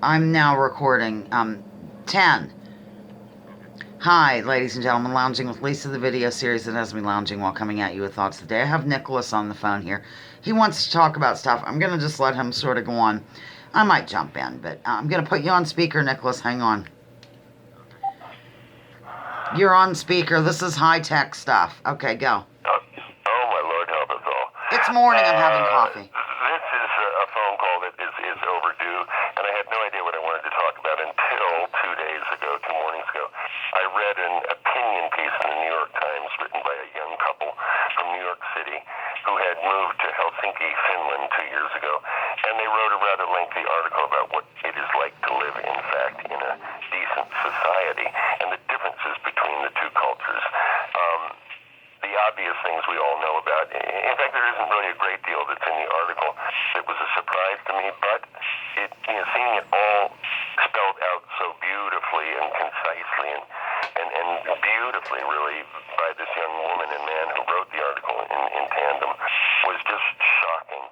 I'm now recording. 10. Hi, ladies and gentlemen, Lounging with Lisa, the video series that has me lounging while coming at you with thoughts of the day. I have Nicholas on the phone here. He wants to talk about stuff. I'm going to just let him sort of go on. I might jump in, but I'm going to put you on speaker, Nicholas. Hang on. You're on speaker. This is high-tech stuff. Okay, go. Oh, my Lord, help us all. It's morning. I'm having coffee. This is a phone call that is overdue, and I had no idea what I wanted to talk about until 2 mornings ago. I read an opinion piece in the New York Times written by a young couple from New York City who had moved to Helsinki, Finland 2 years ago, and they wrote a rather lengthy article about what it is like to live, in fact, in a decent society and the differences between the two cultures. The obvious things we all know about. In fact, there isn't really a great deal that's in the article that was a surprise to me, but seeing it all spelled out so beautifully and concisely and beautifully, really, by this young woman and man who wrote the article in tandem was just shocking.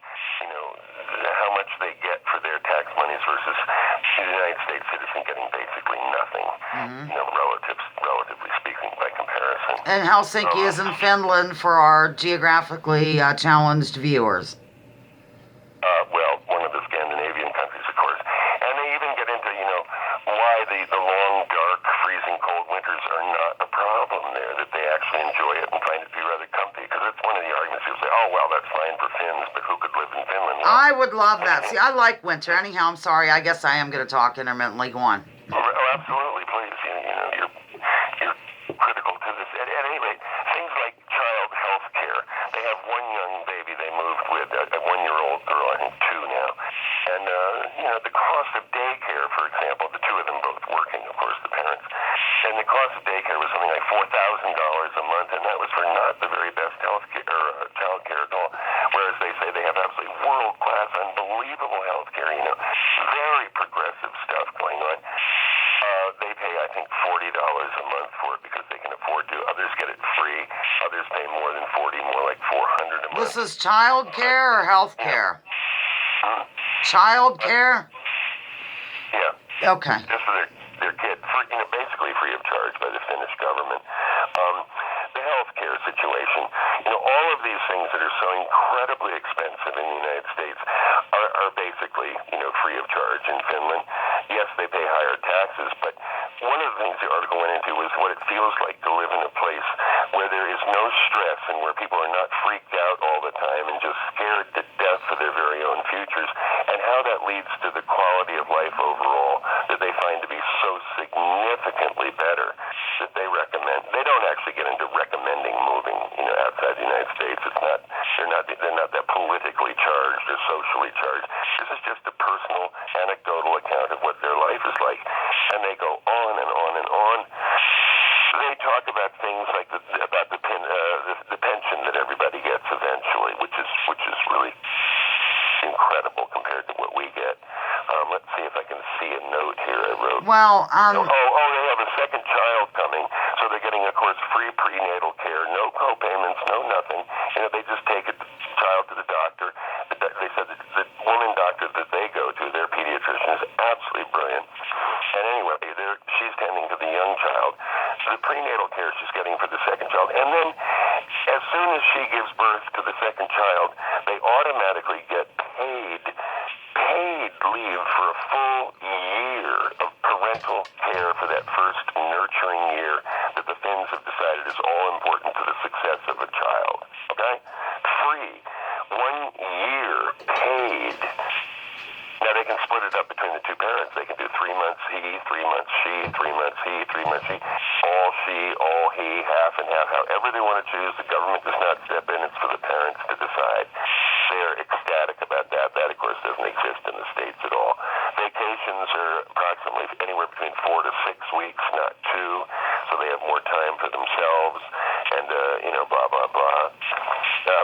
How much they get for their tax monies versus the United States citizen getting basically nothing, relatively speaking, by comparison. And Helsinki is in Finland for our geographically challenged viewers. Well, one of the Scandinavian countries, of course. And they even get into, why the long, dark, freezing cold winters are not a problem there, that they actually enjoy it and find it to be rather comfy. Because that's one of the arguments. You'll say, oh, well, that's fine for Finns, but who could live in Finland? Well, I would love that. See, I like winter. Anyhow, I'm sorry. I guess I am going to talk intermittently. Go on. Oh, absolutely, please. You're critical to this. At any rate, things like child health care. They have one young baby they moved with, a 1-year-old girl, I think 2 now. And, the cost of daycare, for example, the two of them both working, of course, the parents. And the cost of daycare was something like $4,000 a month, and that was for not the very best health care or child care at all. Whereas they say they have absolutely world-class, unbelievable health care, very progressive stuff going on. They pay, I think, $40 a month for it because they can afford to. Others get it free. Others pay more than 40, more like 400 a month. This is child care or health care? Child care? Yeah. Okay. Just for their kid, basically free of charge by the Finnish government. The health care situation, all of these things that are so incredibly expensive in the United States are basically, free of charge in Finland. Yes, they pay higher taxes, but one of the things the article went into was what it feels like to live in a place where there is no stress and where people are not freaked out all the time and just scared to death for their very own futures, and how that leads to the quality of life overall that they find to be so significantly better that they recommend. They don't actually get into recommending moving, outside the United States. They're not that politically charged or socially charged. This is just a personal, anecdotal account of what their life is like, and they go on and on and on. They talk about things like the pension that everybody gets eventually, which is really incredible compared to what we get. Let's see if I can see a note here I wrote. Well, they have a second child coming, so they're getting, of course, free prenatal care, no co-payments, no nothing. They just take a child to the doctor. They said that the woman doctor that they go to, their pediatrician, is absolutely brilliant. And anyway, she's tending to the young child. So the prenatal care she's getting for the second child. And then, as soon as she gives birth to the second child, they automatically get paid leave for a full year of parental care for that first nurturing year that the Finns have decided is all important to the success of a child. Okay? Free. 1 year paid. Now they can split it up between the two parents. They can do 3 months he, 3 months she, 3 months he, 3 months she, all he, half and half. However they want to choose, the government does not step in. It's for the parents to decide. They're ecstatic about that. That, of course, doesn't exist in the States at all. Vacations are approximately anywhere between 4 to 6 weeks, not 2, so they have more time for themselves, and, blah, blah, blah.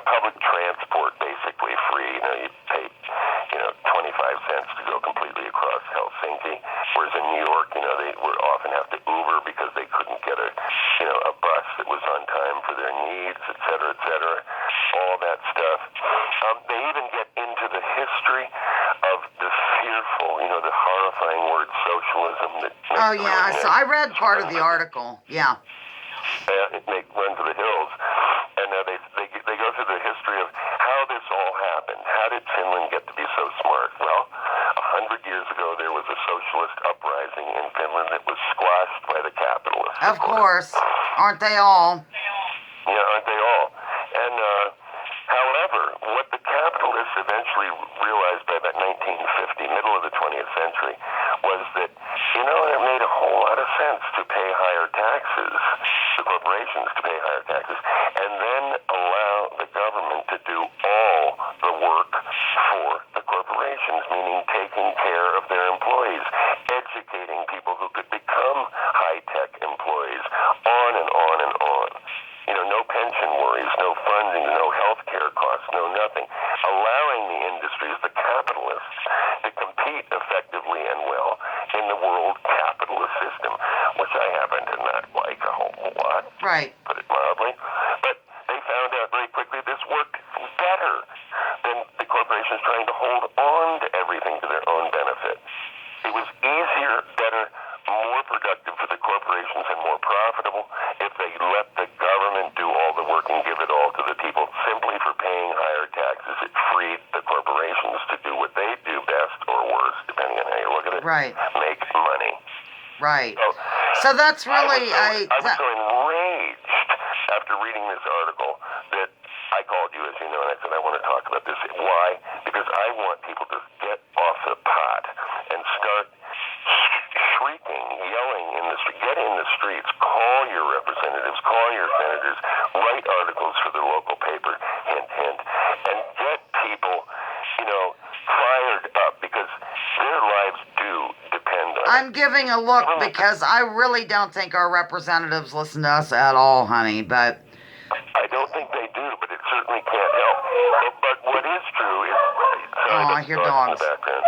Public transport, basically free. You pay, 25 cents to go completely across Helsinki, whereas in New York, they would often have to Uber because they couldn't get a bus that was on time for their needs, et cetera, all that stuff. They even get into the history of the fearful fearful, the horrifying word socialism that makes Oh, yeah. So I read part of the article. Yeah. Run to the hills. And they go through the history of how this all happened. How did Finland get to be so smart? Well, 100 years ago, there was a socialist uprising in Finland that was squashed by the capitalists. Of course. Aren't they all? Yeah, aren't they all? And, however, what the capitalists eventually realized by about 1950, middle of the 20th century, was that, it made a whole lot of sense to pay higher taxes, the corporations to pay higher taxes, and then allow the government to do all the work for the corporations, meaning taking care of their employees, educating people who could become high-tech employees, on and on and on. No pension worries, no funding, no health care costs, no nothing. Allowing the industries, the capitalists, to compete effectively and well in the world capitalist system, which I happen to not like a whole lot, Right. put it mildly. But they found out very quickly this worked better than the corporations trying to hold on to everything to their own benefit. It was easier, better, more productive for the corporations and more profitable if they let the government do all the work and give it all to the people. Simply for paying higher taxes, it freed the corporations to do what they do best or worse, depending on how you look at it. Right. Make money. Right. So that's really I was so enraged after reading this article that I called you, as you know, and I said I want to talk about this. Why? Because I want people to get off the pot and start shrieking, yelling in the street. Get in the streets. Call your representatives. Call your senators. Write articles for the local paper. Hint, hint. And get people, fired up because their lives do depend on it. I'm giving a look because I really don't think our representatives listen to us at all, honey, but I don't think they do, but it certainly can't help. But what is true is... I hear dogs. In the background.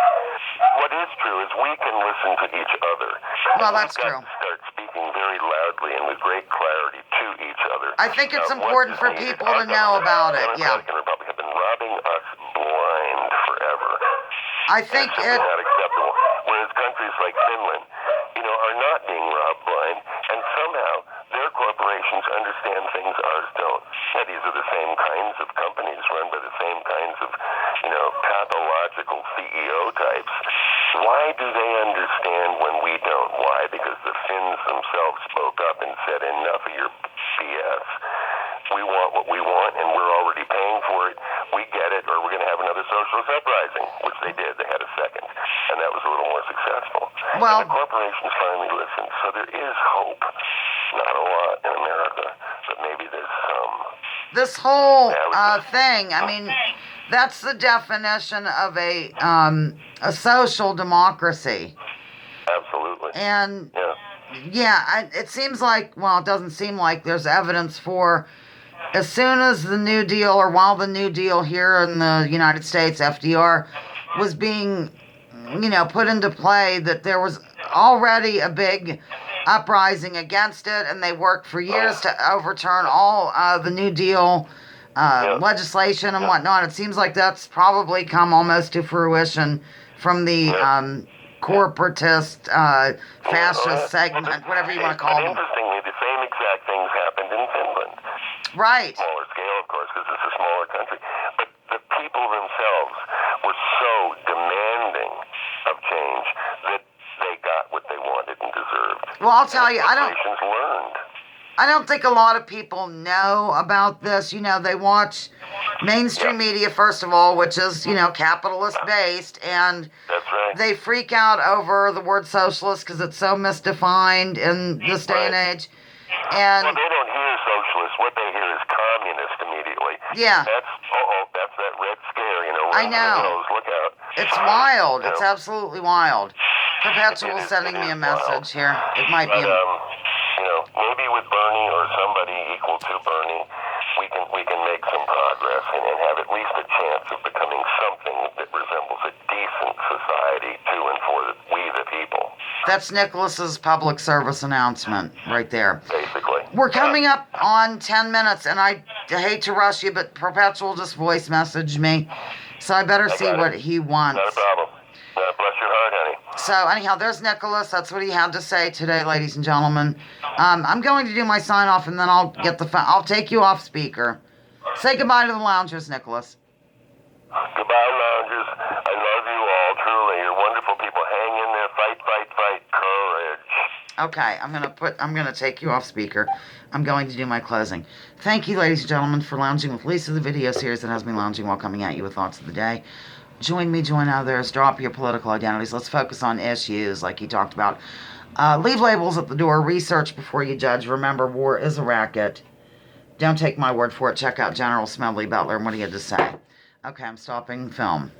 What is true is we can listen to each other. Well, that's We've true. got to start speaking very loudly and with great clarity to each other. I think it's important for people to know about it, yeah. Democratic and Republican have been robbing us blind forever. I think It's simply not acceptable. Whereas countries like Finland, are not being robbed blind, and somehow their corporations understand things ours don't. Now, these are the same kinds of companies run by the same kinds of, pathological CEO types. Why do they understand when we don't? Why? Because the Finns themselves spoke up and said, enough of your BS. We want what we want, and we're already paying for it. We get it, or we're going to have another socialist uprising, which they did. They had a second, and that was a little more successful. Well, and the corporations finally listened, so there is hope. Not a lot in America, but maybe there's some. This whole thing, I mean, that's the definition of a social democracy. Absolutely. And yeah, it seems like, well, it doesn't seem like there's evidence for, as soon as the New Deal, or while the New Deal here in the United States, FDR, was being, put into play, that there was already a big uprising against it, and they worked for years to overturn all the New Deal legislation and whatnot. It seems like that's probably come almost to fruition from the corporatist, fascist segment, whatever you want to call them. Interestingly, the same exact things happened in Finland. Right. Smaller scale, of course, because it's a smaller country. But the people themselves were so demanding of change that they got what they wanted and deserved. Well, I'll tell you, corporations learned. I don't think a lot of people know about this. They watch mainstream media, first of all, which is, capitalist-based, and that's right. They freak out over the word socialist because it's so misdefined in this day and age. And well, they don't hear socialist. What they hear is communist immediately. Yeah. That's that red scare, I know. Look out. It's wild. It's absolutely wild. Perpetual sending me a message here. It might be. Maybe with Bernie or somebody equal to Bernie, we can make some progress and have at least a chance of becoming something that resembles a decent society to and for we the people. That's Nicholas's public service announcement right there. Basically. We're coming up on 10 minutes, and I hate to rush you, but Perpetual just voice messaged me, so I better see what he wants. Not a problem. Bless your heart. So anyhow, there's Nicholas. That's what he had to say today, ladies and gentlemen. I'm going to do my sign off, and then I'll get the phone. I'll take you off speaker. Say goodbye to the loungers, Nicholas. Goodbye, loungers. I love you all, truly. You're wonderful people. Hang in there. Fight, fight, fight. Courage. Okay, I'm gonna take you off speaker. I'm going to do my closing. Thank you, ladies and gentlemen, for lounging with Lisa, the video series that has me lounging while coming at you with thoughts of the day. Join me, join others, drop your political identities. Let's focus on issues like he talked about. Leave labels at the door. Research before you judge. Remember, war is a racket. Don't take my word for it. Check out General Smedley Butler and what he had to say. Okay, I'm stopping film.